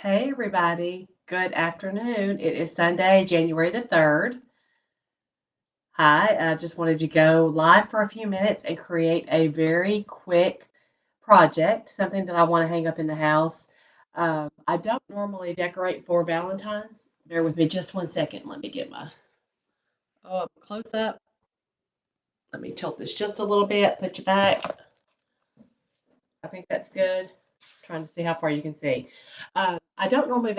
Hey, everybody. Good afternoon. It is Sunday, January the 3rd. Hi, I just wanted to go live for a few minutes and create a very quick project, something that I want to hang up in the house. I don't normally decorate for Valentine's. Bear with me just one second. Let me get my close up. Let me tilt this just a little bit. Put you back. I think that's good. Trying to see how far you can see. I don't normally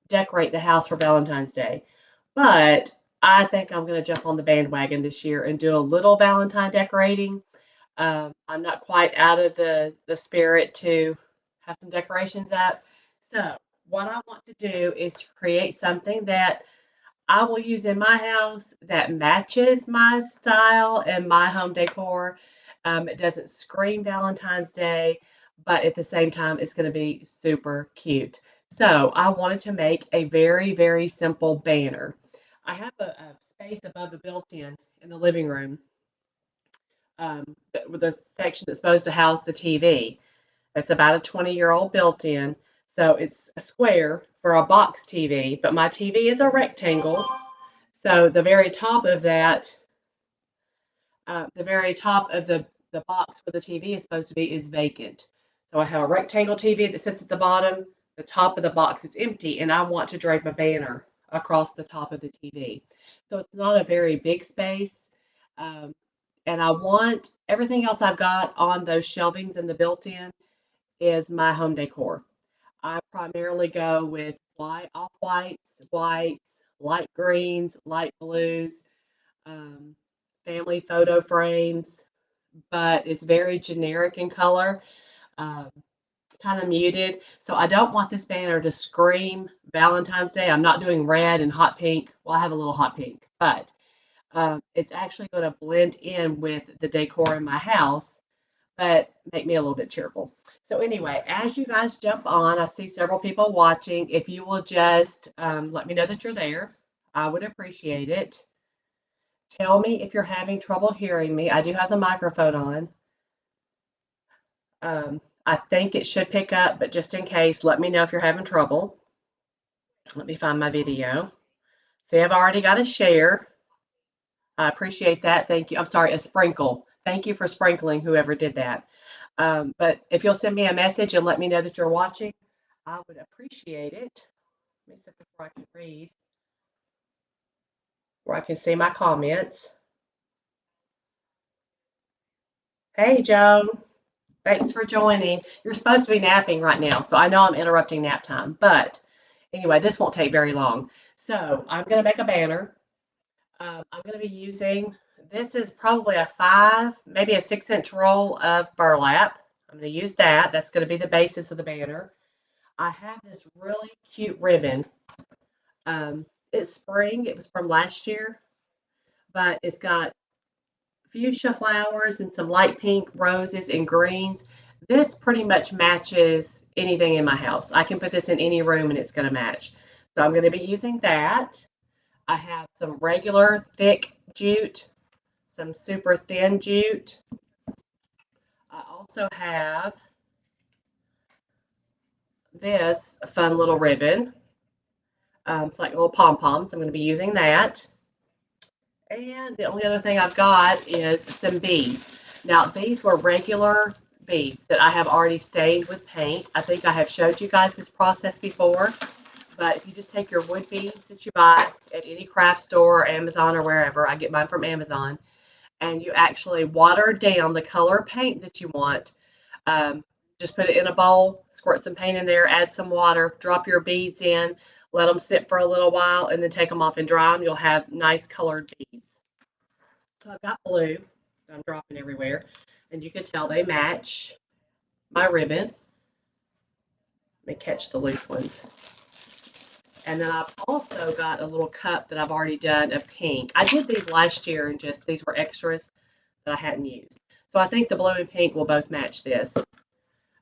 decorate the house for Valentine's Day. But I think I'm gonna jump on the bandwagon this year and do a little Valentine decorating. I'm not quite out of the spirit to have some decorations up. So what I want to do is to create something that I will use in my house that matches my style and my home decor. It doesn't scream Valentine's Day, but at the same time, it's going to be super cute. So I wanted to make a very, very simple banner. I have a space above the built-in in the living room with a section that's supposed to house the TV. It's about a 20-year-old built-in, so it's a square for a box TV, but my TV is a rectangle. So the very top of the box where the TV is supposed to be is vacant. So I have a rectangle TV that sits at the bottom. The top of the box is empty, and I want to drape a banner across the top of the TV. So it's not a very big space. Um, and I want everything else I've got on those shelvings in the built-in is my home decor. I primarily go with whites, light greens, light blues, um, family photo frames, but it's very generic in color, um, kind of muted. So I don't want this banner to scream Valentine's Day. I'm not doing red and hot pink. Well, I have a little hot pink, but it's actually going to blend in with the decor in my house, but make me a little bit cheerful. So anyway, as you guys jump on, I see several people watching. If you will just let me know that you're there, I would appreciate it. Tell me if you're having trouble hearing me. I do have the microphone on. I think it should pick up, but just in case, let me know if you're having trouble. Let me find my video. See, I've already got a share. I appreciate that. Thank you. I'm sorry, a sprinkle. Thank you for sprinkling whoever did that. But if you'll send me a message and let me know that you're watching, I would appreciate it. Let me see before I can read, where I can see my comments. Hey, Joan. Thanks for joining. You're supposed to be napping right now, so I know I'm interrupting nap time. But anyway, this won't take very long. So I'm going to make a banner. I'm going to be using, this is probably a 5, maybe a 6-inch roll of burlap. I'm going to use that. That's going to be the basis of the banner. I have this really cute ribbon. It's spring. It was from last year, but it's got fuchsia flowers and some light pink roses and greens. This pretty much matches anything in my house. I can put this in any room and it's going to match. So I'm going to be using that. I have some regular thick jute, some super thin jute. I also have this fun little ribbon. It's like little pom-poms. I'm going to be using that. And the only other thing I've got is some beads. Now, these were regular beads that I have already stained with paint. I think I have showed you guys this process before, but if you just take your wood beads that you buy at any craft store or Amazon or wherever, I get mine from Amazon, and you actually water down the color paint that you want. Um, just put it in a bowl, squirt some paint in there, add some water, drop your beads in, let them sit for a little while, and then take them off and dry them. You'll have nice colored beads. So I've got blue that I'm dropping everywhere, and you can tell they match my ribbon. Let me catch the loose ones. And then I've also got a little cup that I've already done of pink. I did these last year and just these were extras that I hadn't used. So I think the blue and pink will both match this.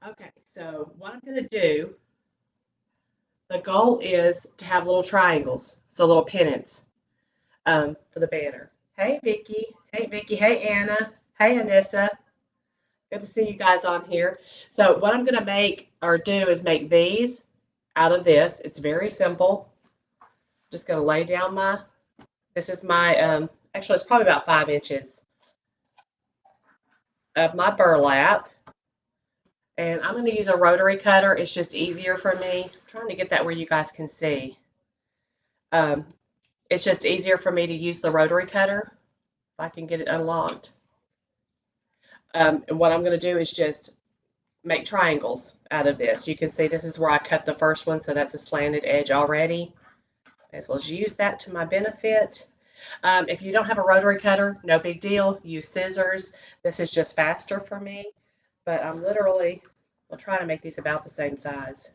Okay, so what I'm going to do, the goal is to have little triangles, so little pennants for the banner. Hey, Vicki. Hey, Vicki. Hey, Anna. Hey, Anissa. Good to see you guys on here. So what I'm going to make or do is make these, out of this. It's very simple. Just going to lay down this is my, actually it's probably about 5 inches of my burlap. And I'm going to use a rotary cutter. It's just easier for me. I'm trying to get that where you guys can see. It's just easier for me to use the rotary cutter if I can get it unlocked. And what I'm going to do is just make triangles out of this. You can see this is where I cut the first one, so that's a slanted edge already. As well as use that to my benefit. If you don't have a rotary cutter, no big deal. Use scissors. This is just faster for me, but I'm literally, I'll try to make these about the same size.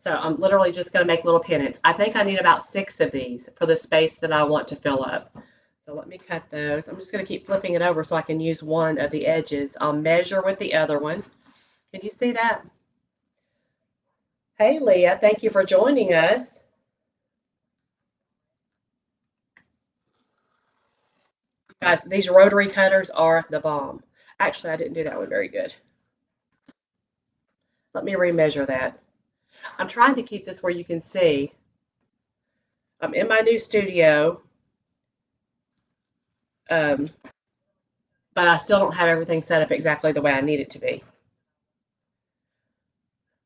So I'm literally just going to make little pennants. I think I need about 6 of these for the space that I want to fill up. So let me cut those. I'm just going to keep flipping it over so I can use one of the edges. I'll measure with the other one. Can you see that? Hey, Leah, thank you for joining us. Guys, these rotary cutters are the bomb. Actually, I didn't do that one very good. Let me remeasure that. I'm trying to keep this where you can see. I'm in my new studio, but I still don't have everything set up exactly the way I need it to be.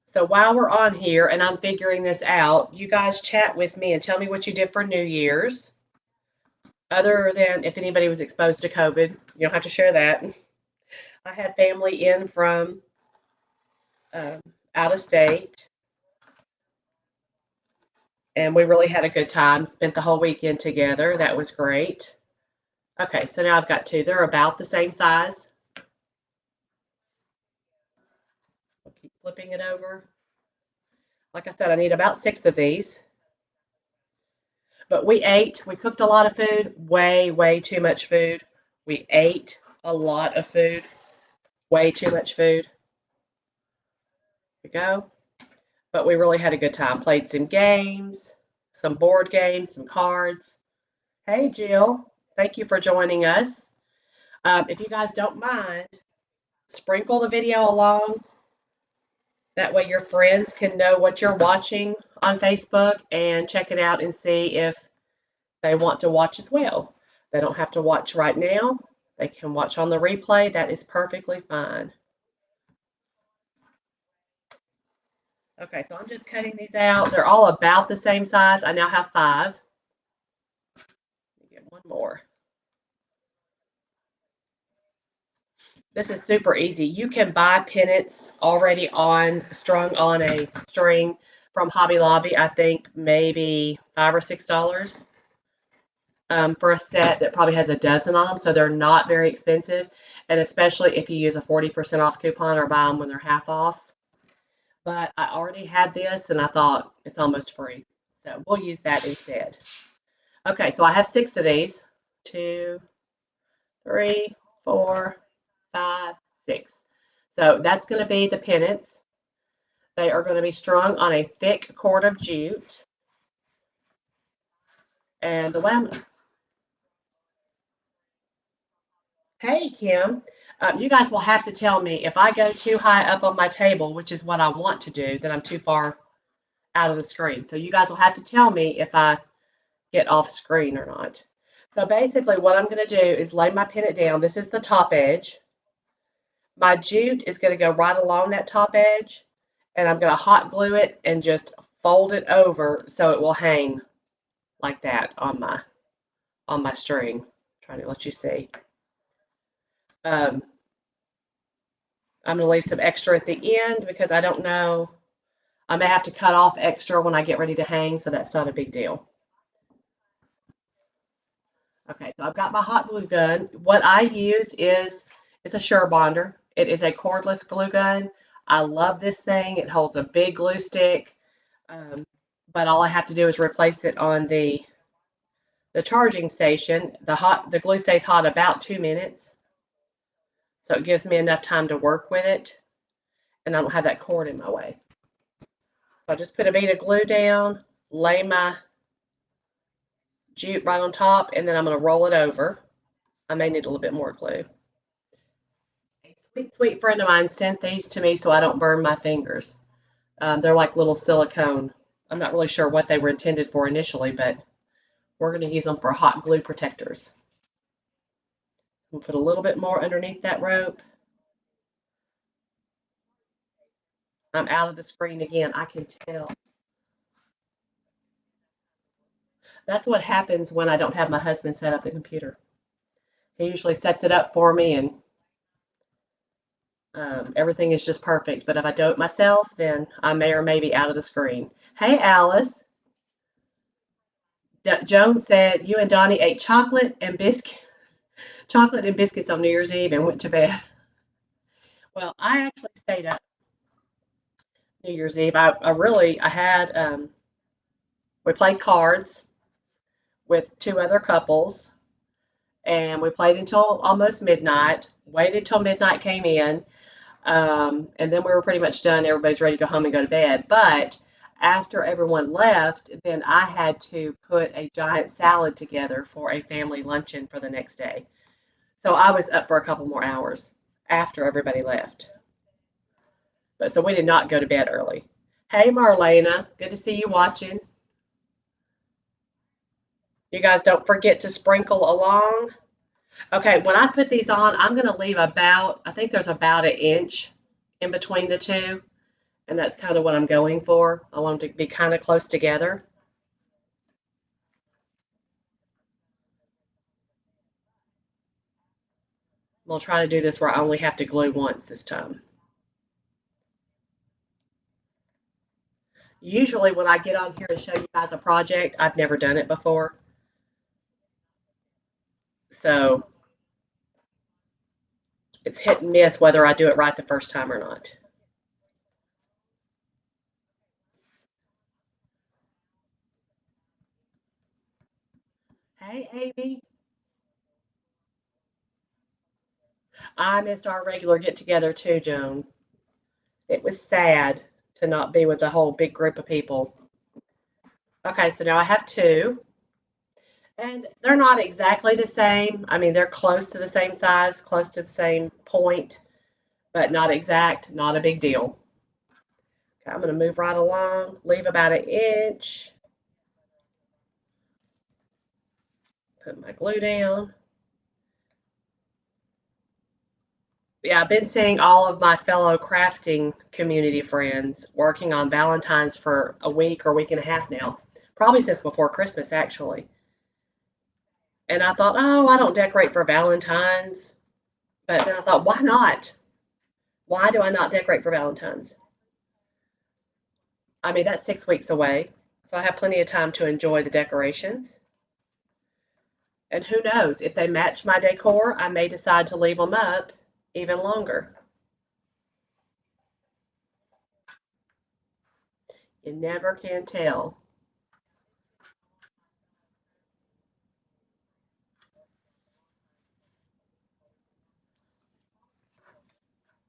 So while we're on here and I'm figuring this out, you guys chat with me and tell me what you did for New Year's. Other than if anybody was exposed to COVID, you don't have to share that. I had family in from out of state, and we really had a good time. Spent the whole weekend together. That was great. Okay, so now I've got 2. They're about the same size. I'll keep flipping it over. Like I said, I need about 6 of these. But we cooked a lot of food, way too much food. We ate a lot of food, way too much food. There we go. But we really had a good time. Played some games, some board games, some cards. Hey, Jill, thank you for joining us. If you guys don't mind, sprinkle the video along. That way your friends can know what you're watching on Facebook and check it out and see if they want to watch as well. They don't have to watch right now. They can watch on the replay. That is perfectly fine. Okay, so I'm just cutting these out. They're all about the same size. I now have 5. Let me get one more. This is super easy. You can buy pennants already strung on a string from Hobby Lobby. I think maybe $5 or $6 for a set that probably has a dozen on them. So they're not very expensive. And especially if you use a 40% off coupon or buy them when they're half off. But I already had this and I thought it's almost free. So we'll use that instead. Okay, so I have 6 of these. 2, 3, 4, 5, 6. So that's going to be the pennants. They are going to be strung on a thick cord of jute. And the way hey, Kim, you guys will have to tell me if I go too high up on my table, which is what I want to do, then I'm too far out of the screen. So you guys will have to tell me if I get off screen or not. So basically what I'm going to do is lay my pennant down. This is the top edge. My jute is going to go right along that top edge, and I'm going to hot glue it and just fold it over so it will hang like that on my string. I'm trying to let you see. I'm going to leave some extra at the end because I don't know. I may have to cut off extra when I get ready to hang, so that's not a big deal. Okay, so I've got my hot glue gun. What I use is, it's a Sure Bonder. It is a cordless glue gun. I love this thing. It holds a big glue stick, but all I have to do is replace it on the charging station. The glue stays hot about 2 minutes, so it gives me enough time to work with it, and I don't have that cord in my way. So I just put a bead of glue down, lay my jute right on top, and then I'm going to roll it over. I may need a little bit more glue. Sweet, sweet friend of mine sent these to me so I don't burn my fingers. They're like little silicone. I'm not really sure what they were intended for initially, but we're going to use them for hot glue protectors. We'll put a little bit more underneath that rope. I'm out of the screen again. I can tell. That's what happens when I don't have my husband set up the computer. He usually sets it up for me and everything is just perfect. But if I do it myself, then I may or may be out of the screen. Hey, Alice. Joan said you and Donnie ate chocolate and biscuits on New Year's Eve and went to bed. Well, I actually stayed up New Year's Eve. I had we played cards with two other couples, and we played until almost midnight. Waited till midnight came in, and then we were pretty much done. Everybody's ready to go home and go to bed. But after everyone left, then I had to put a giant salad together for a family luncheon for the next day. So I was up for a couple more hours after everybody left. But so we did not go to bed early. Hey, Marlena, good to see you watching. You guys don't forget to sprinkle along. Okay, when I put these on, I'm going to leave about, I think there's about an inch in between the two. And that's kind of what I'm going for. I want them to be kind of close together. We'll try to do this where I only have to glue once this time. Usually when I get on here to show you guys a project, I've never done it before. So it's hit and miss whether I do it right the first time or not. Hey, Amy. I missed our regular get together too, Joan. It was sad to not be with a whole big group of people. Okay, so now I have two. And they're not exactly the same. I mean, they're close to the same size, close to the same point, but not exact, not a big deal. Okay, I'm going to move right along, leave about an inch, put my glue down. Yeah, I've been seeing all of my fellow crafting community friends working on Valentine's for a week or week and a half now, probably since before Christmas, actually. And I thought, oh, I don't decorate for Valentine's. But then I thought, why not? Why do I not decorate for Valentine's? I mean, that's 6 weeks away, so I have plenty of time to enjoy the decorations. And who knows, if they match my decor, I may decide to leave them up even longer. You never can tell.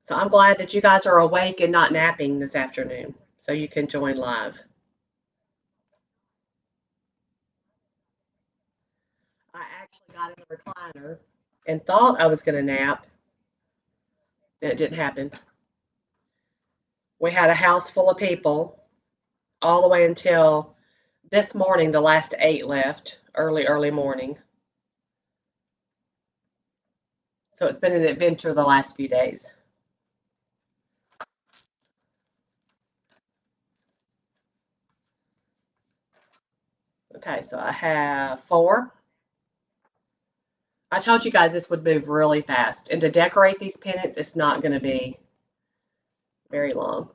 So I'm glad that you guys are awake and not napping this afternoon so you can join live. I actually got in the recliner and thought I was going to nap, and it didn't happen. We had a house full of people all the way until this morning. The last 8 left, early morning. So it's been an adventure the last few days. Okay, so I have 4. I told you guys this would move really fast. And to decorate these pennants, it's not going to be very long.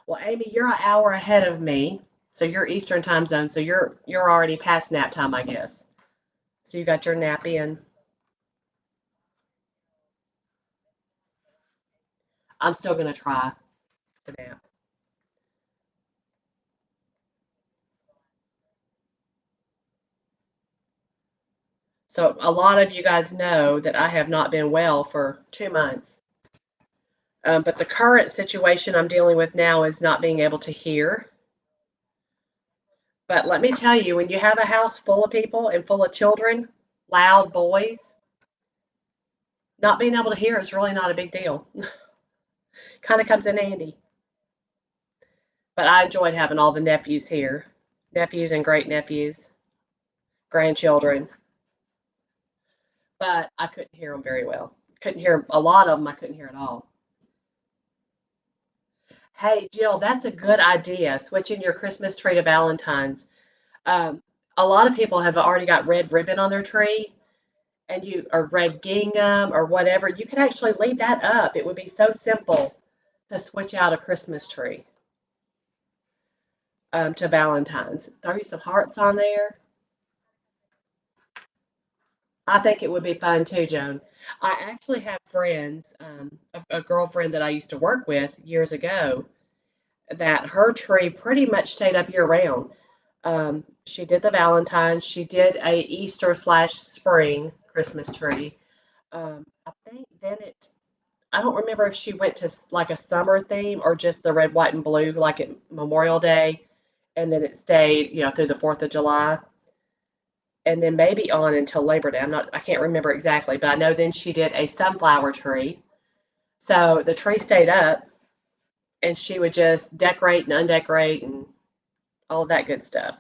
Well, Amy, you're an hour ahead of me. So you're Eastern time zone. So you're already past nap time, I guess. So you got your nap in. I'm still going to try to nap. So a lot of you guys know that I have not been well for 2 months. But the current situation I'm dealing with now is not being able to hear. But let me tell you, when you have a house full of people and full of children, loud boys, Not being able to hear is really not a big deal. Kind of comes in handy. But I enjoyed having all the nephews here, nephews and great nephews, grandchildren. But I couldn't hear them very well. Couldn't hear a lot of them. I couldn't hear at all. Hey, Jill, that's a good idea. Switching your Christmas tree to Valentine's. Um, a lot of people have already got red ribbon on their tree, and you or red gingham or whatever. You could actually leave that up. It would be so simple to switch out a Christmas tree to Valentine's. Throw you some hearts on there. I think it would be fun too, Joan. I actually have friends, a girlfriend that I used to work with years ago, that her tree pretty much stayed up year round. She did the Valentine's. She did a Easter slash spring Christmas tree. I think then I don't remember if she went to like a summer theme or just the red, white, and blue, like at Memorial Day, and then it stayed, through the 4th of July, and then maybe on until Labor Day. I can't remember exactly, but I know then she did a sunflower tree. So the tree stayed up, and she would just decorate and undecorate and all of that good stuff.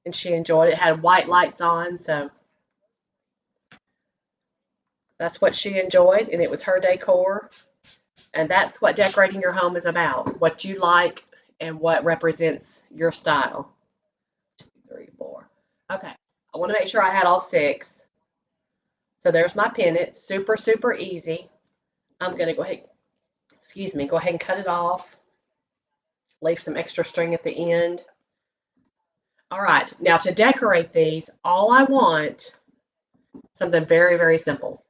And she enjoyed it. It had white lights on, so that's what she enjoyed, and it was her decor. And that's what decorating your home is about, what you like and what represents your style. 2, 3, 4. Okay, I want to make sure I had all 6. So there's my pennant, super, super easy. I'm going to go ahead and cut it off. Leave some extra string at the end. All right, now to decorate these, all I want, something very, very simple.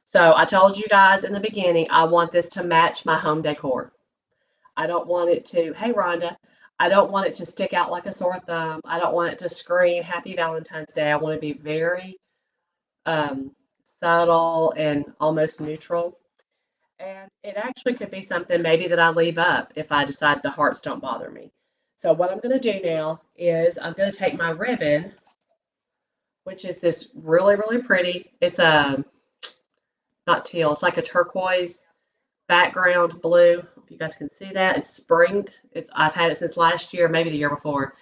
So I told you guys in the beginning, I want this to match my home decor. I don't want it to, hey Rhonda, I don't want it to stick out like a sore thumb. I don't want it to scream Happy Valentine's Day. I want to be very um, subtle and almost neutral. And it actually could be something maybe that I leave up if I decide the hearts don't bother me. So what I'm going to do now is I'm going to take my ribbon, which is this really, really pretty. It's a, not teal, it's like a turquoise background blue. If you guys can see that, it's spring. I've had it since last year, maybe the year before.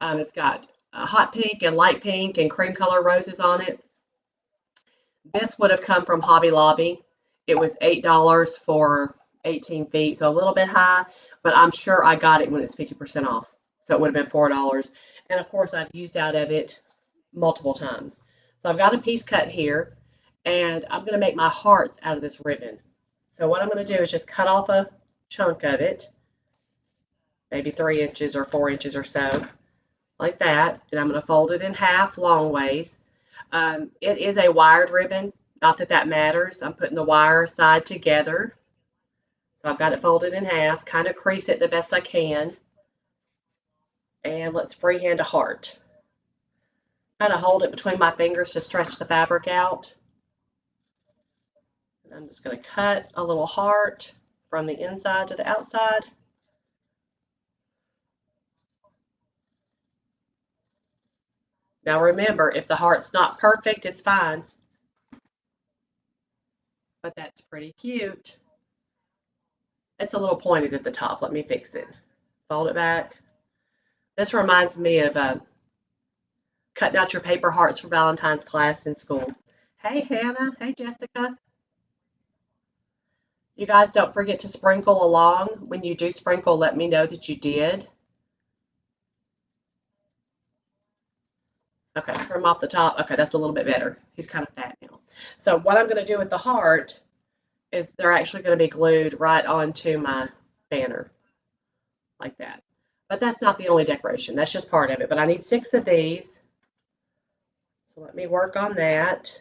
It's got hot pink and light pink and cream color roses on it. This would have come from Hobby Lobby. It was $8 for 18 feet, so a little bit high, but I'm sure I got it when it's 50% off. So it would have been $4. And of course, I've used out of it multiple times. So I've got a piece cut here, and I'm going to make my hearts out of this ribbon. So what I'm going to do is just cut off a chunk of it, maybe 3 inches or 4 inches or so, like that. And I'm going to fold it in half long ways. It is a wired ribbon. Not that that matters. I'm putting the wire side together. So I've got it folded in half, kind of crease it the best I can. And let's freehand a heart. Kind of hold it between my fingers to stretch the fabric out. And I'm just going to cut a little heart from the inside to the outside. Now remember, if the heart's not perfect, it's fine. But that's pretty cute. It's a little pointed at the top. Let me fix it. Fold it back. This reminds me of cutting out your paper hearts for Valentine's class in school. Hey, Hannah. Hey, Jessica. You guys don't forget to sprinkle along. When you do sprinkle, let me know that you did. Okay, trim off the top. Okay, that's a little bit better. He's kind of fat now. So what I'm going to do with the heart is they're actually going to be glued right onto my banner, like that. But that's not the only decoration. That's just part of it. But I need 6 of these. So let me work on that.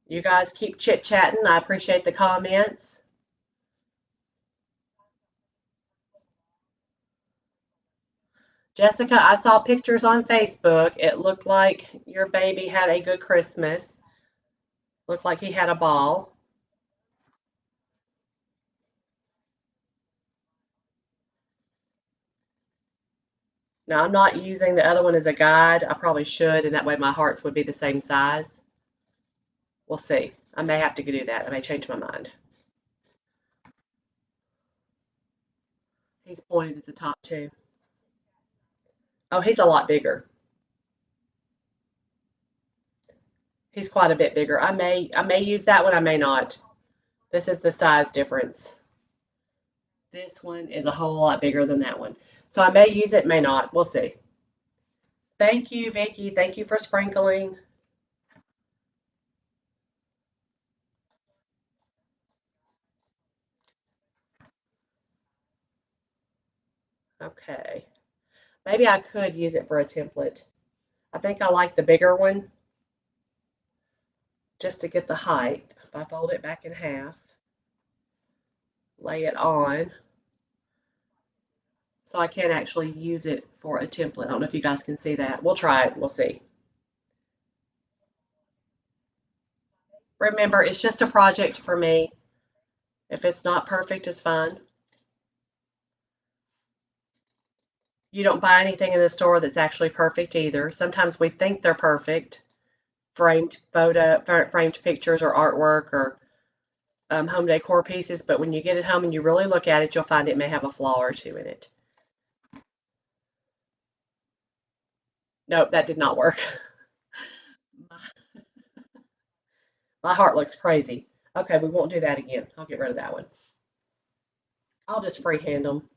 You guys keep chit-chatting. I appreciate the comments. Jessica, I saw pictures on Facebook. It looked like your baby had a good Christmas. Looked like he had a ball. Now, I'm not using the other one as a guide. I probably should, and that way my hearts would be the same size. We'll see. I may have to do that. I may change my mind. He's pointed at the top too. Oh, he's a lot bigger. He's quite a bit bigger. I may use that one, I may not. This is the size difference. This one is a whole lot bigger than that one. So I may use it, may not. We'll see. Thank you, Vicki. Thank you for sprinkling. Okay. Maybe I could use it for a template. I think I like the bigger one just to get the height. If I fold it back in half, lay it on, so I can actually use it for a template. I don't know if you guys can see that. We'll try it. We'll see. Remember, it's just a project for me. If it's not perfect, it's fine. You don't buy anything in the store that's actually perfect either. Sometimes we think they're perfect, framed pictures or artwork or home decor pieces, but when you get it home and you really look at it, you'll find it may have a flaw or two in it. Nope, that did not work. My heart looks crazy. Okay, we won't do that again. I'll get rid of that one. I'll just freehand them.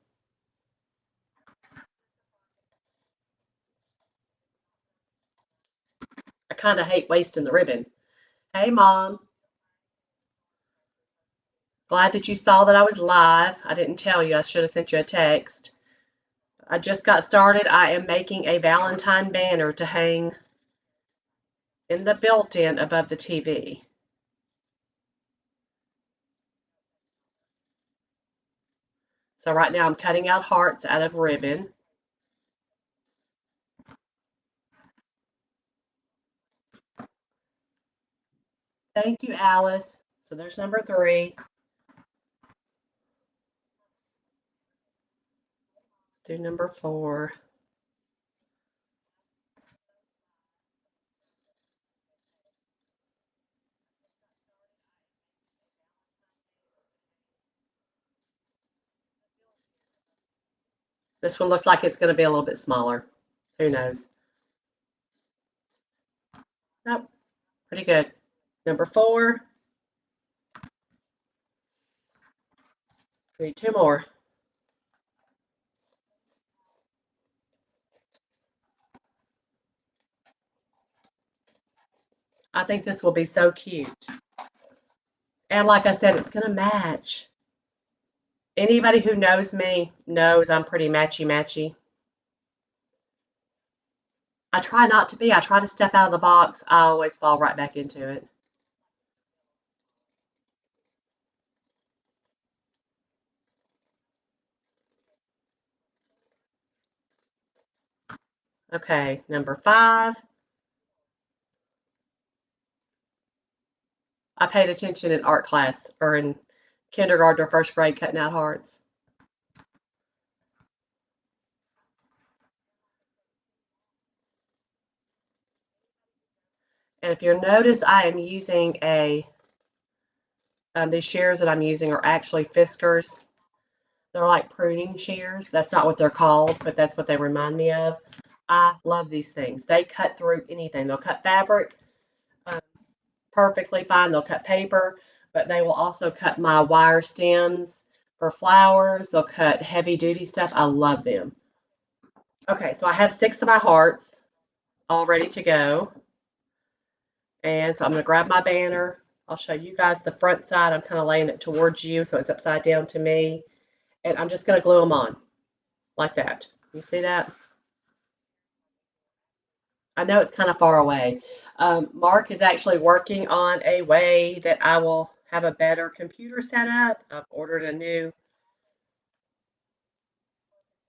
I kind of hate wasting the ribbon. Hey, Mom. Glad that you saw that I was live. I didn't tell you. I should have sent you a text. I just got started. I am making a Valentine banner to hang in the built-in above the TV. So right now I'm cutting out hearts out of ribbon. Thank you, Alice. So there's number 3. Do number 4. This one looks like it's going to be a little bit smaller. Who knows? Nope, pretty good. Number 4. Need 2 more. I think this will be so cute. And like I said, it's going to match. Anybody who knows me knows I'm pretty matchy-matchy. I try not to be. I try to step out of the box. I always fall right back into it. Okay, number 5. I paid attention in art class or in kindergarten or first grade cutting out hearts. And if you'll notice, I am using these shears that I'm using are actually Fiskars. They're like pruning shears. That's not what they're called, but that's what they remind me of. I love these things. They cut through anything. They'll cut fabric perfectly fine. They'll cut paper, but they will also cut my wire stems for flowers. They'll cut heavy duty stuff. I love them. Okay, so I have 6 of my hearts all ready to go. And so I'm going to grab my banner. I'll show you guys the front side. I'm kind of laying it towards you so it's upside down to me. And I'm just going to glue them on like that. You see that? I know it's kind of far away. Mark is actually working on a way that I will have a better computer setup. I've ordered a new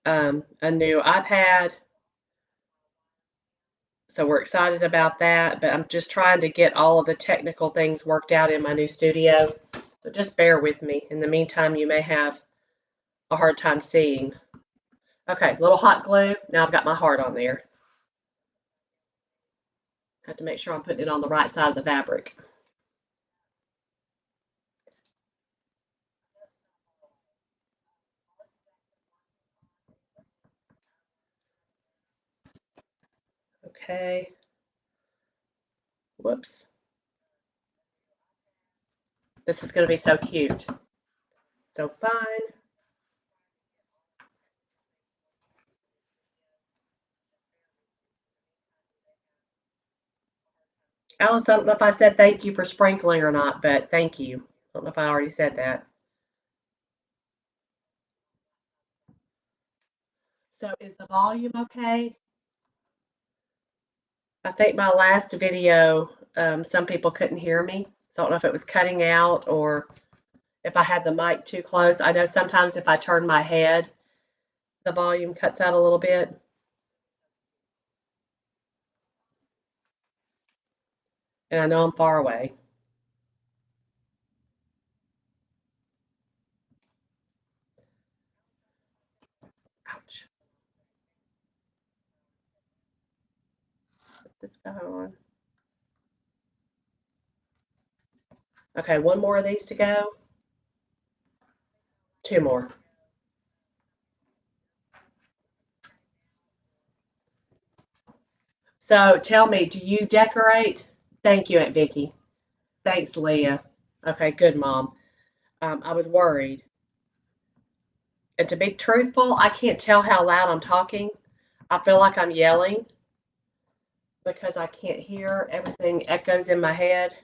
iPad. So we're excited about that, but I'm just trying to get all of the technical things worked out in my new studio. So just bear with me. In the meantime, you may have a hard time seeing. Okay, little hot glue. Now I've got my heart on there. Have to make sure I'm putting it on the right side of the fabric. Okay. Whoops. This is going to be so cute. So fun. Alice, I don't know if I said thank you for sprinkling or not, but thank you. I don't know if I already said that. So is the volume okay? I think my last video, some people couldn't hear me. So I don't know if it was cutting out or if I had the mic too close. I know sometimes if I turn my head, the volume cuts out a little bit. And I know I'm far away. Ouch. Put this guy on. Okay, one more of these to go. Two more. So tell me, do you decorate? Thank you, Aunt Vicky. Thanks, Leah. Okay, good, Mom. I was worried. And to be truthful, I can't tell how loud I'm talking. I feel like I'm yelling because I can't hear. Everything echoes in my head.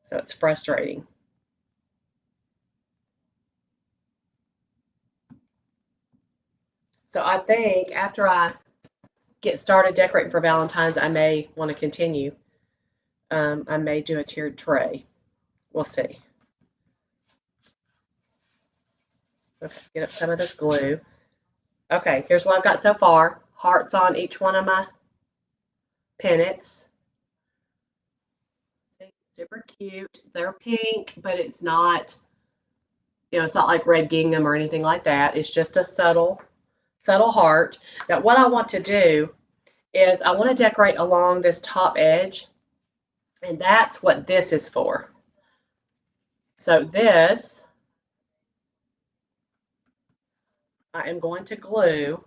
So it's frustrating. So I think after I get started decorating for Valentine's, I may want to continue. I may do a tiered tray. We'll see. Let's get up some of this glue. Okay, here's what I've got so far. Hearts on each one of my pennants. Super cute. They're pink, but it's not, it's not like red gingham or anything like that. It's just a subtle heart. Now, what I want to do is I want to decorate along this top edge, and that's what this is for. So this, I am going to glue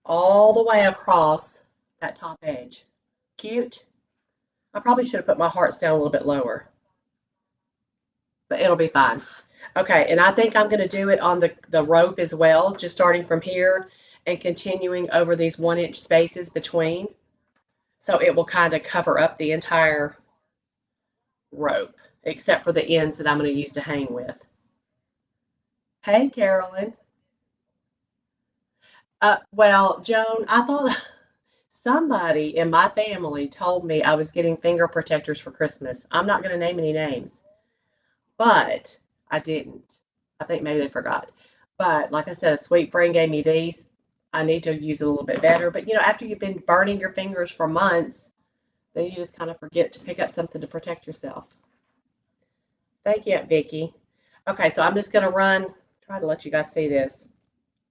all the way across that top edge. Cute. I probably should have put my hearts down a little bit lower, but it'll be fine. Okay, and I think I'm going to do it on the rope as well, just starting from here and continuing over these 1-inch spaces between. So it will kind of cover up the entire rope, except for the ends that I'm going to use to hang with. Hey, Carolyn. Well, Joan, I thought somebody in my family told me I was getting finger protectors for Christmas. I'm not going to name any names, but I didn't. I think maybe they forgot. But like I said, a sweet friend gave me these. I need to use it a little bit better. But after you've been burning your fingers for months, then you just kind of forget to pick up something to protect yourself. Thank you, Aunt Vicky. Okay, so I'm just going to try to let you guys see this.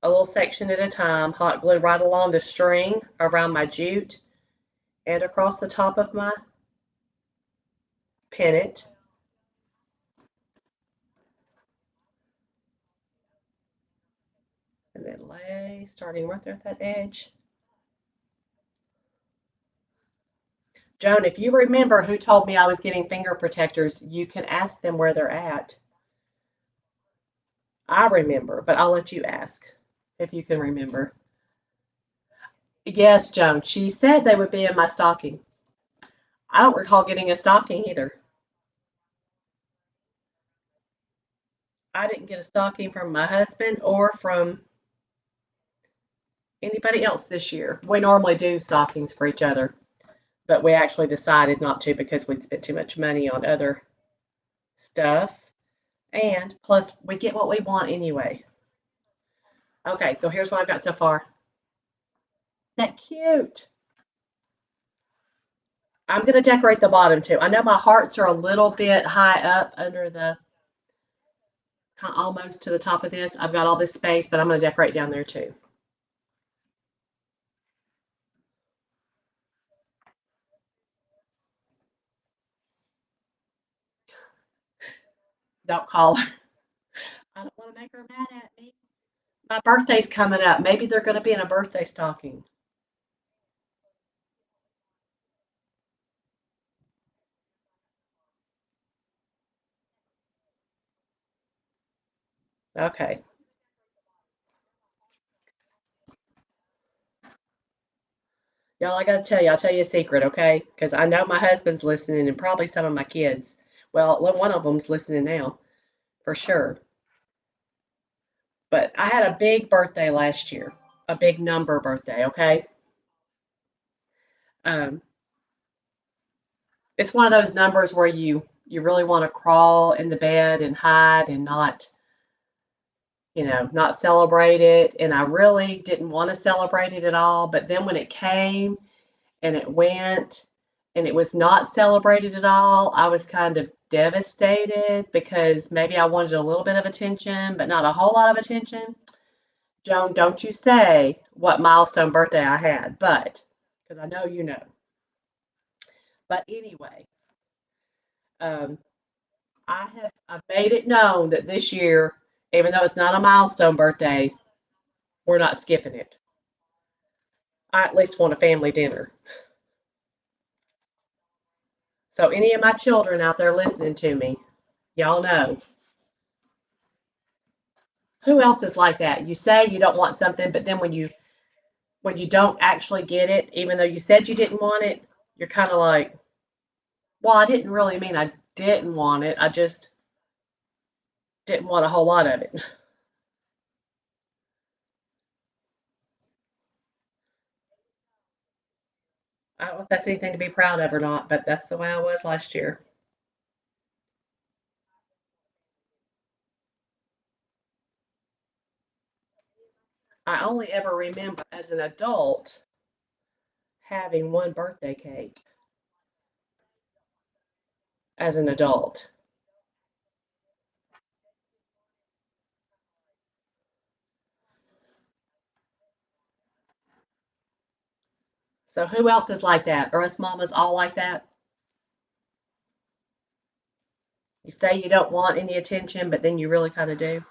A little section at a time, hot glue right along the string around my jute and across the top of my pennant. And then lay, starting right there at that edge. Joan, if you remember who told me I was getting finger protectors, you can ask them where they're at. I remember, but I'll let you ask if you can remember. Yes, Joan, she said they would be in my stocking. I don't recall getting a stocking either. I didn't get a stocking from my husband or from anybody else this year. We normally do stockings for each other, but we actually decided not to because we'd spent too much money on other stuff. And plus, we get what we want anyway. Okay, so here's what I've got so far. Isn't that cute? I'm going to decorate the bottom too. I know my hearts are a little bit high up under the, almost to the top of this. I've got all this space, but I'm going to decorate down there too. Don't call her. I don't want to make her mad at me. My birthday's coming up. Maybe they're going to be in a birthday stocking. Okay. Y'all, I got to tell you, I'll tell you a secret, okay? Because I know my husband's listening and probably some of my kids. Well, one of them's listening now, for sure. But I had a big birthday last year, a big number birthday, okay? Um, it's one of those numbers where you really want to crawl in the bed and hide and not, not celebrate it. And I really didn't want to celebrate it at all. But then when it came and it went and it was not celebrated at all, I was kind of devastated because maybe I wanted a little bit of attention, but not a whole lot of attention. Joan, don't you say what milestone birthday I had, but because I know you know. But anyway, um, I've made it known that this year, even though it's not a milestone birthday, we're not skipping it. I at least want a family dinner. So any of my children out there listening to me, y'all know. Who else is like that? You say you don't want something, but then when you don't actually get it, even though you said you didn't want it, you're kind of like, well, I didn't really mean I didn't want it. I just didn't want a whole lot of it. I don't know if that's anything to be proud of or not, but that's the way I was last year. I only ever remember as an adult having one birthday cake as an adult. So who else is like that? Are us mamas all like that? You say you don't want any attention, but then you really kind of do.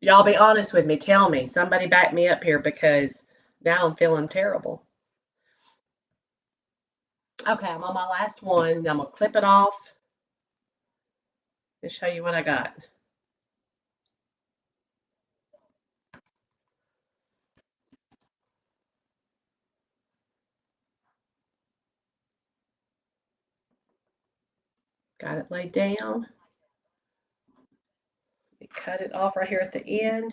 Y'all be honest with me. Tell me. Somebody back me up here because now I'm feeling terrible. Okay, I'm on my last one. I'm going to clip it off and show you what I got. Got it laid down. Cut it off right here at the end.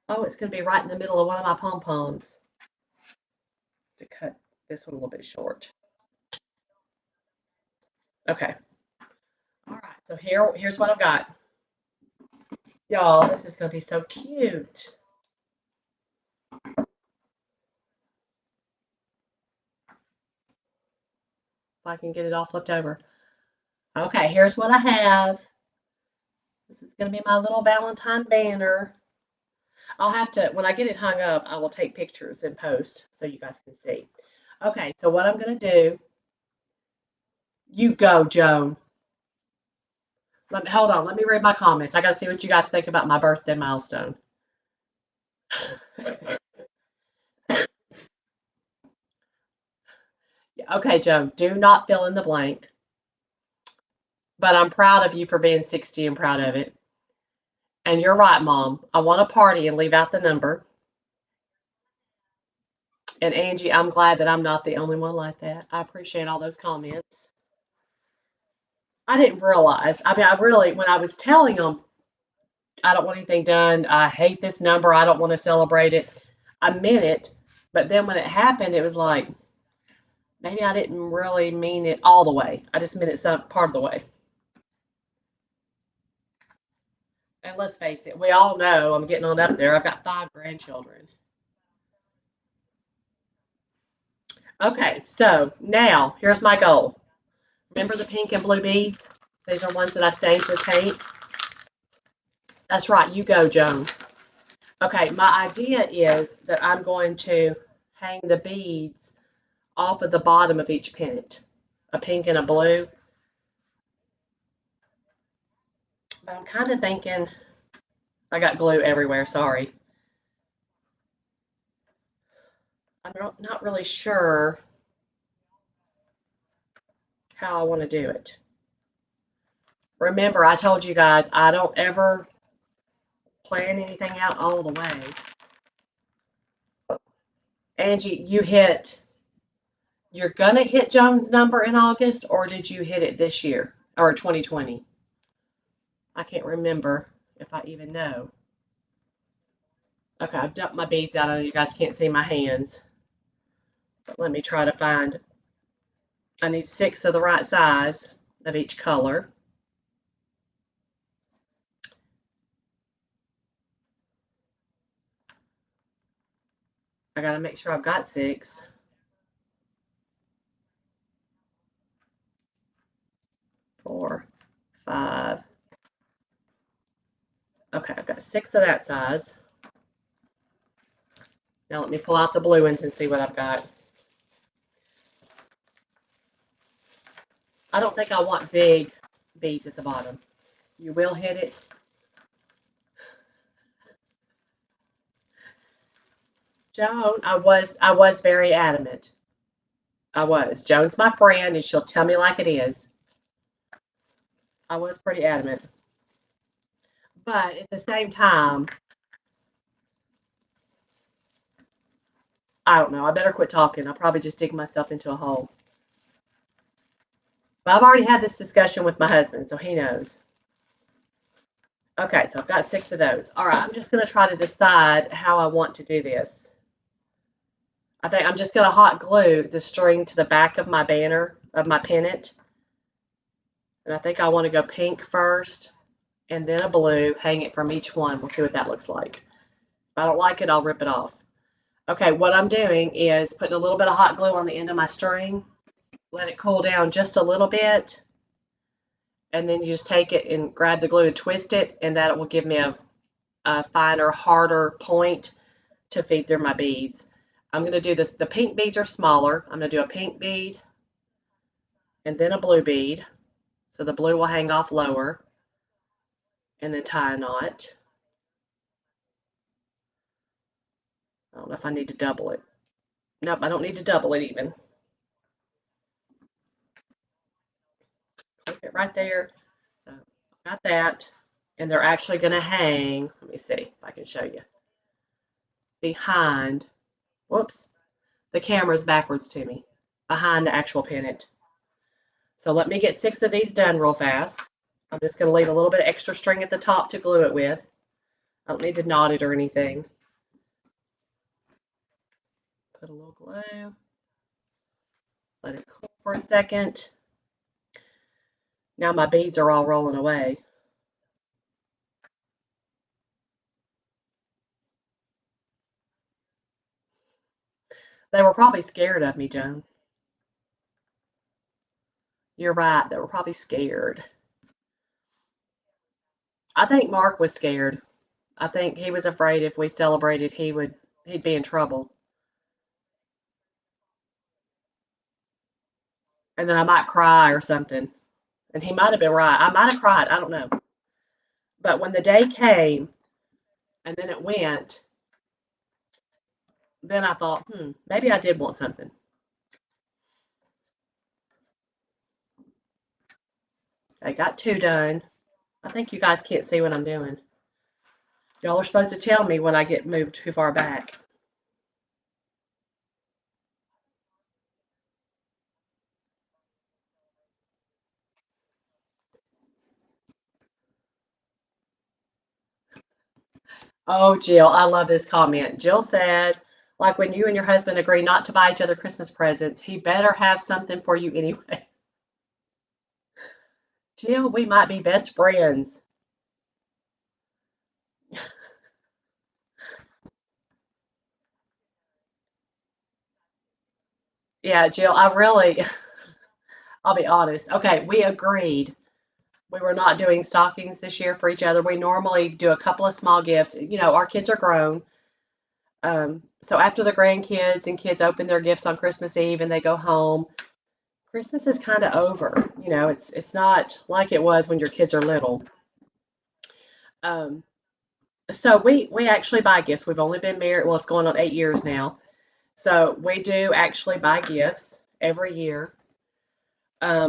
Oh, it's going to be right in the middle of one of my pom-poms. To cut this one a little bit short. Okay. All right. So here's what I've got. Y'all, this is going to be so cute. If I can get it all flipped over. Okay, here's what I have. This is going to be my little Valentine banner. I'll have to, when I get it hung up, I will take pictures and post so you guys can see. Okay, so what I'm going to do, you go, Joan. Hold on, let me read my comments. I got to see what you guys think about my birthday milestone. Okay, Joan, do not fill in the blank. But I'm proud of you for being 60 and proud of it. And you're right, Mom. I want to party and leave out the number. And Angie, I'm glad that I'm not the only one like that. I appreciate all those comments. I didn't realize. I mean, I really, when I was telling them, I don't want anything done. I hate this number. I don't want to celebrate it. I meant it. But then when it happened, it was like, maybe I didn't really mean it all the way. I just meant it some part of the way. And let's face it, we all know I'm getting on up there. I've got 5 grandchildren. Okay, so now here's my goal. Remember the pink and blue beads? These are ones that I stained with paint. That's right, you go, Joan. Okay, my idea is that I'm going to hang the beads off of the bottom of each pennant, a pink and a blue. But I'm kind of thinking, I got glue everywhere, sorry. I'm not really sure how I want to do it. Remember, I told you guys I don't ever plan anything out all the way. Angie, you're going to hit Joan's number in August, or did you hit it this year or 2020? I can't remember if I even know. Okay, I've dumped my beads out. I know you guys can't see my hands. But let me try to find. I need 6 of the right size of each color. I got to make sure I've got 6. 4, 5. Okay, I've got 6 of that size. Now let me pull out the blue ones and see what I've got. I don't think I want big beads at the bottom. You will hit it. Joan, I was very adamant. I was. Joan's my friend and she'll tell me like it is. I was pretty adamant. But at the same time, I don't know. I better quit talking. I'll probably just dig myself into a hole. But I've already had this discussion with my husband, so he knows. Okay, so I've got 6 of those. All right, I'm just going to try to decide how I want to do this. I think I'm just going to hot glue the string to the back of my banner, of my pennant. And I think I want to go pink first, and then a blue, hang it from each one. We'll see what that looks like. If I don't like it, I'll rip it off. Okay, what I'm doing is putting a little bit of hot glue on the end of my string, let it cool down just a little bit, and then you just take it and grab the glue and twist it, and that will give me a finer, harder point to feed through my beads. I'm going to do this. The pink beads are smaller. I'm going to do a pink bead and then a blue bead. So the blue will hang off lower and then tie a knot. I don't know if I need to double it. Nope, I don't need to double it even. Clip it right there. So I got that. And they're actually going to hang. Let me see if I can show you. Behind. Whoops. The camera's backwards to me. Behind the actual pennant. So let me get 6 of these done real fast. I'm just going to leave a little bit of extra string at the top to glue it with. I don't need to knot it or anything. Put a little glue. Let it cool for a second. Now my beads are all rolling away. They were probably scared of me, Joan. You're right. They were probably scared. I think Mark was scared. I think he was afraid if we celebrated, he'd be in trouble. And then I might cry or something. And he might have been right. I might have cried. I don't know. But when the day came and then it went, then I thought, maybe I did want something. I got 2 done. I think you guys can't see what I'm doing. Y'all are supposed to tell me when I get moved too far back. Oh, Jill, I love this comment. Jill said, like when you and your husband agree not to buy each other Christmas presents, he better have something for you anyway. Jill, we might be best friends. Yeah, Jill, I really, I'll be honest. Okay, we agreed we were not doing stockings this year for each other. We normally do a couple of small gifts. Our kids are grown. So after the grandkids and kids open their gifts on Christmas Eve and they go home, Christmas is kind of over. It's not like it was when your kids are little. Um, so we actually buy gifts. We've only been married, well, it's going on 8 years now. So we do actually buy gifts every year.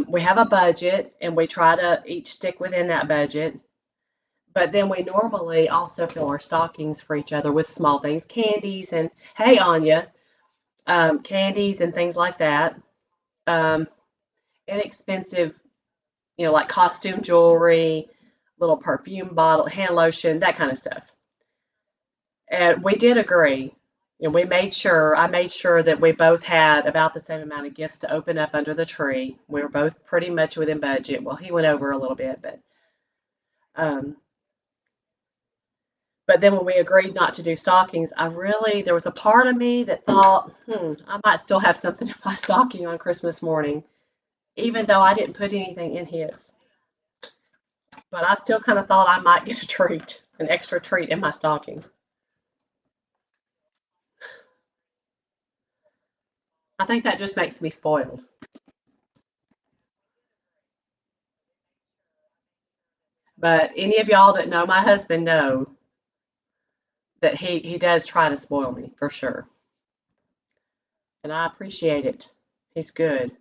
We have a budget and we try to each stick within that budget. But then we normally also fill our stockings for each other with small things, candies, and hey, Anya, candies and things like that. Um, Inexpensive, like costume jewelry, little perfume bottle, hand lotion, that kind of stuff. And we did agree. I made sure that we both had about the same amount of gifts to open up under the tree. We were both pretty much within budget. Well, he went over a little bit, um, but then when we agreed not to do stockings, there was a part of me that thought, I might still have something in my stocking on Christmas morning, even though I didn't put anything in his. But I still kind of thought I might get a treat, an extra treat in my stocking. I think that just makes me spoiled. But any of y'all that know my husband know that he does try to spoil me for sure. And I appreciate it. He's good.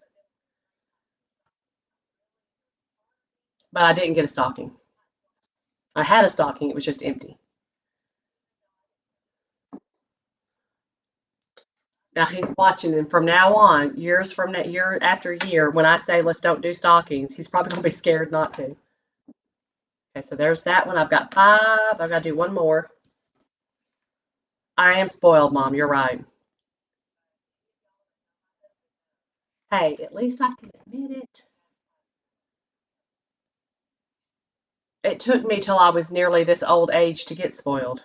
But I didn't get a stocking. I had a stocking, it was just empty. Now he's watching, and from now on, years from that, year after year, when I say let's don't do stockings, he's probably gonna be scared not to. Okay, so there's that one. I've got 5. I've got to do one more. I am spoiled, Mom. You're right. Hey, at least I can admit it. It took me till I was nearly this old age to get spoiled.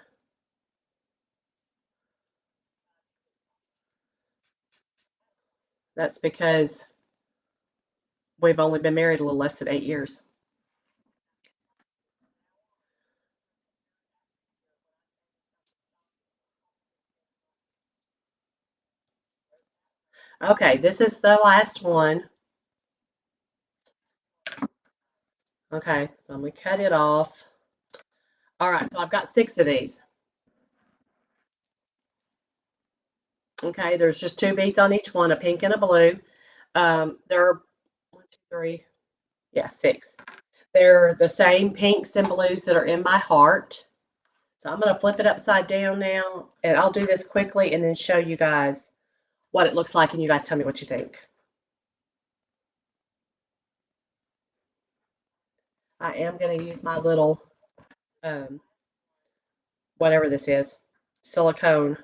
That's because we've only been married a little less than 8 years. Okay, this is the last one. Okay, so I'm gonna cut it off. All right, so I've got 6 of these. Okay, there's just 2 beads on each one, a pink and a blue. They're 1, 2, 3, yeah, 6. They're the same pinks and blues that are in my heart. So I'm gonna flip it upside down now, and I'll do this quickly and then show you guys what it looks like, and you guys tell me what you think. I am gonna use my little, um, whatever this is, silicone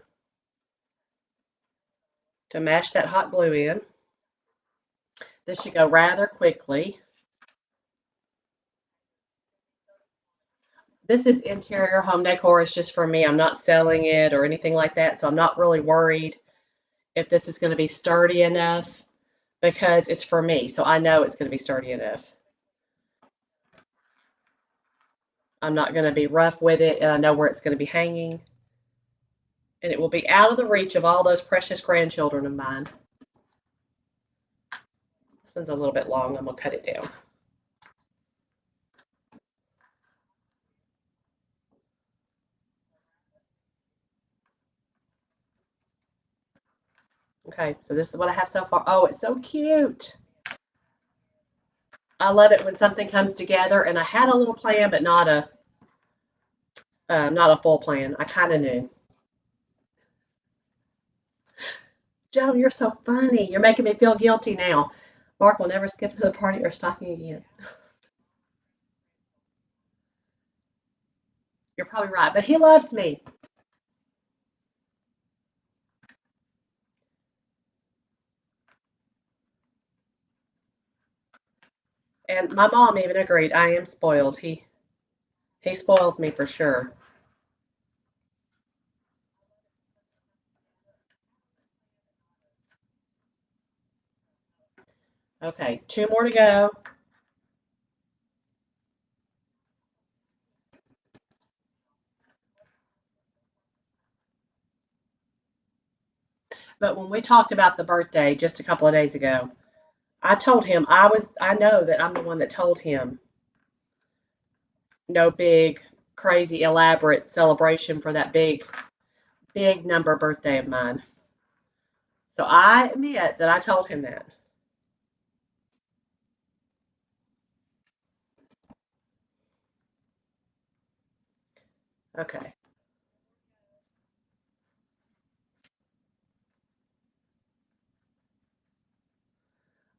to mash that hot glue in. This should go rather quickly. This is interior home decor. It's just for me. I'm not selling it or anything like that, so I'm not really worried if this is going to be sturdy enough because it's for me. So I know it's going to be sturdy enough. I'm not going to be rough with it, and I know where it's going to be hanging. And it will be out of the reach of all those precious grandchildren of mine. This one's a little bit long. I'm going to cut it down. Okay, so this is what I have so far. Oh, it's so cute. I love it when something comes together, and I had a little plan, but not a full plan. I kind of knew. Joe, you're so funny. You're making me feel guilty now. Mark will never skip to the party or stocking again. You're probably right, but he loves me. And my mom even agreed. I am spoiled. He spoils me for sure. Okay, 2 more to go. But when we talked about the birthday just a couple of days ago, I told him I know that I'm the one that told him no big, crazy, elaborate celebration for that big number birthday of mine. So I admit that I told him that. Okay.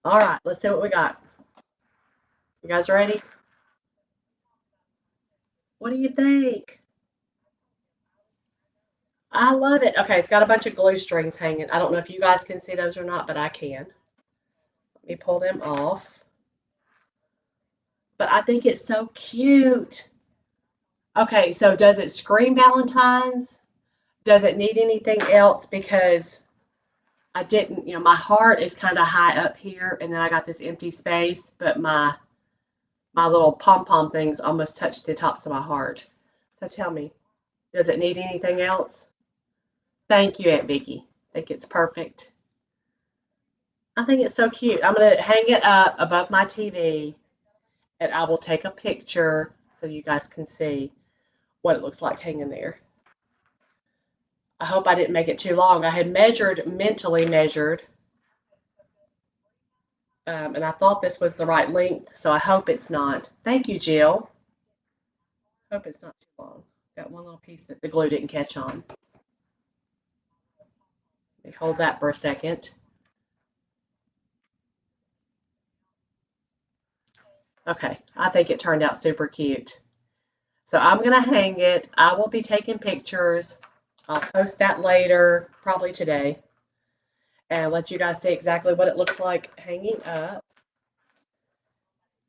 All right, let's see what we got. You guys ready? What do you think? I love it. Okay, it's got a bunch of glue strings hanging. I don't know if you guys can see those or not, but I can. Let me pull them off. But I think it's so cute. Okay, so does it scream Valentine's? Does it need anything else? Because I didn't, my heart is kind of high up here, and then I got this empty space, but my little pom-pom things almost touch the tops of my heart. So tell me, does it need anything else? Thank you, Aunt Vicky. I think it's perfect. I think it's so cute. I'm going to hang it up above my TV, and I will take a picture so you guys can see what it looks like hanging there. I hope I didn't make it too long. I had mentally measured, and I thought this was the right length, so I hope it's not. Thank you, Jill. Hope it's not too long. Got one little piece that the glue didn't catch on. Let me hold that for a second. Okay, I think it turned out super cute. So I'm going to hang it. I will be taking pictures. I'll post that later, probably today, and let you guys see exactly what it looks like hanging up.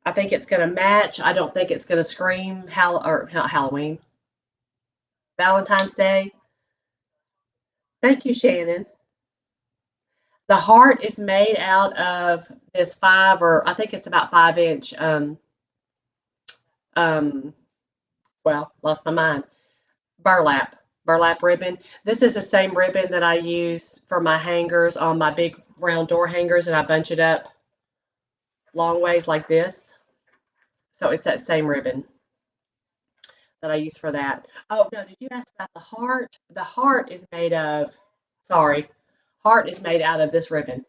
I think it's going to match. I don't think it's going to scream or not Halloween, Valentine's Day. Thank you, Shannon. The heart is made out of this I think it's about 5 inch, um, well, lost my mind, burlap, burlap ribbon. This is the same ribbon that I use for my hangers on my big round door hangers, and I bunch it up long ways like this. So it's that same ribbon that I use for that. Oh, no, did you ask about the heart? The heart is made of, sorry, heart is made out of this ribbon.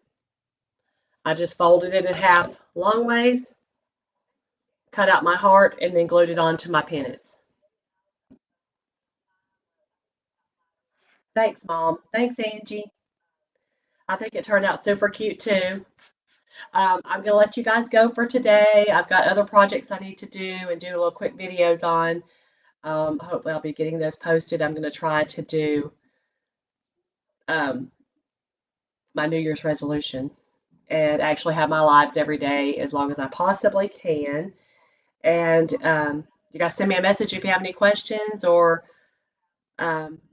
I just folded it in half long ways, cut out my heart, and then glued it onto my pennants. Thanks, Mom. Thanks, Angie. I think it turned out super cute too. I'm going to let you guys go for today. I've got other projects I need to do and do little quick videos on. Hopefully, I'll be getting those posted. I'm going to try to do um, my New Year's resolution and actually have my lives every day as long as I possibly can. And you guys send me a message if you have any questions or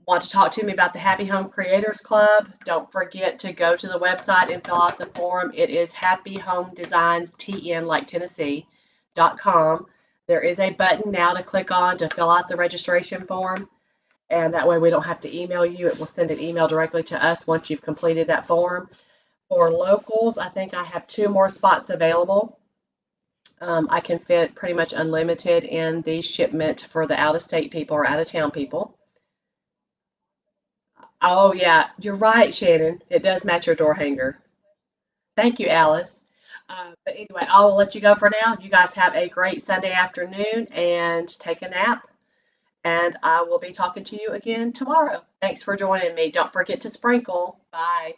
want to talk to me about the Happy Home Creators Club. Don't forget to go to the website and fill out the form. It is Happy Home Designs TN like Tennessee.com. There is a button now to click on to fill out the registration form, and that way we don't have to email you. It will send an email directly to us once you've completed that form. For locals, I think I have 2 more spots available. I can fit pretty much unlimited in the shipment for the out-of-state people or out-of-town people. Oh, yeah, you're right, Shannon. It does match your door hanger. Thank you, Alice. But anyway, I'll let you go for now. You guys have a great Sunday afternoon and take a nap. And I will be talking to you again tomorrow. Thanks for joining me. Don't forget to sprinkle. Bye.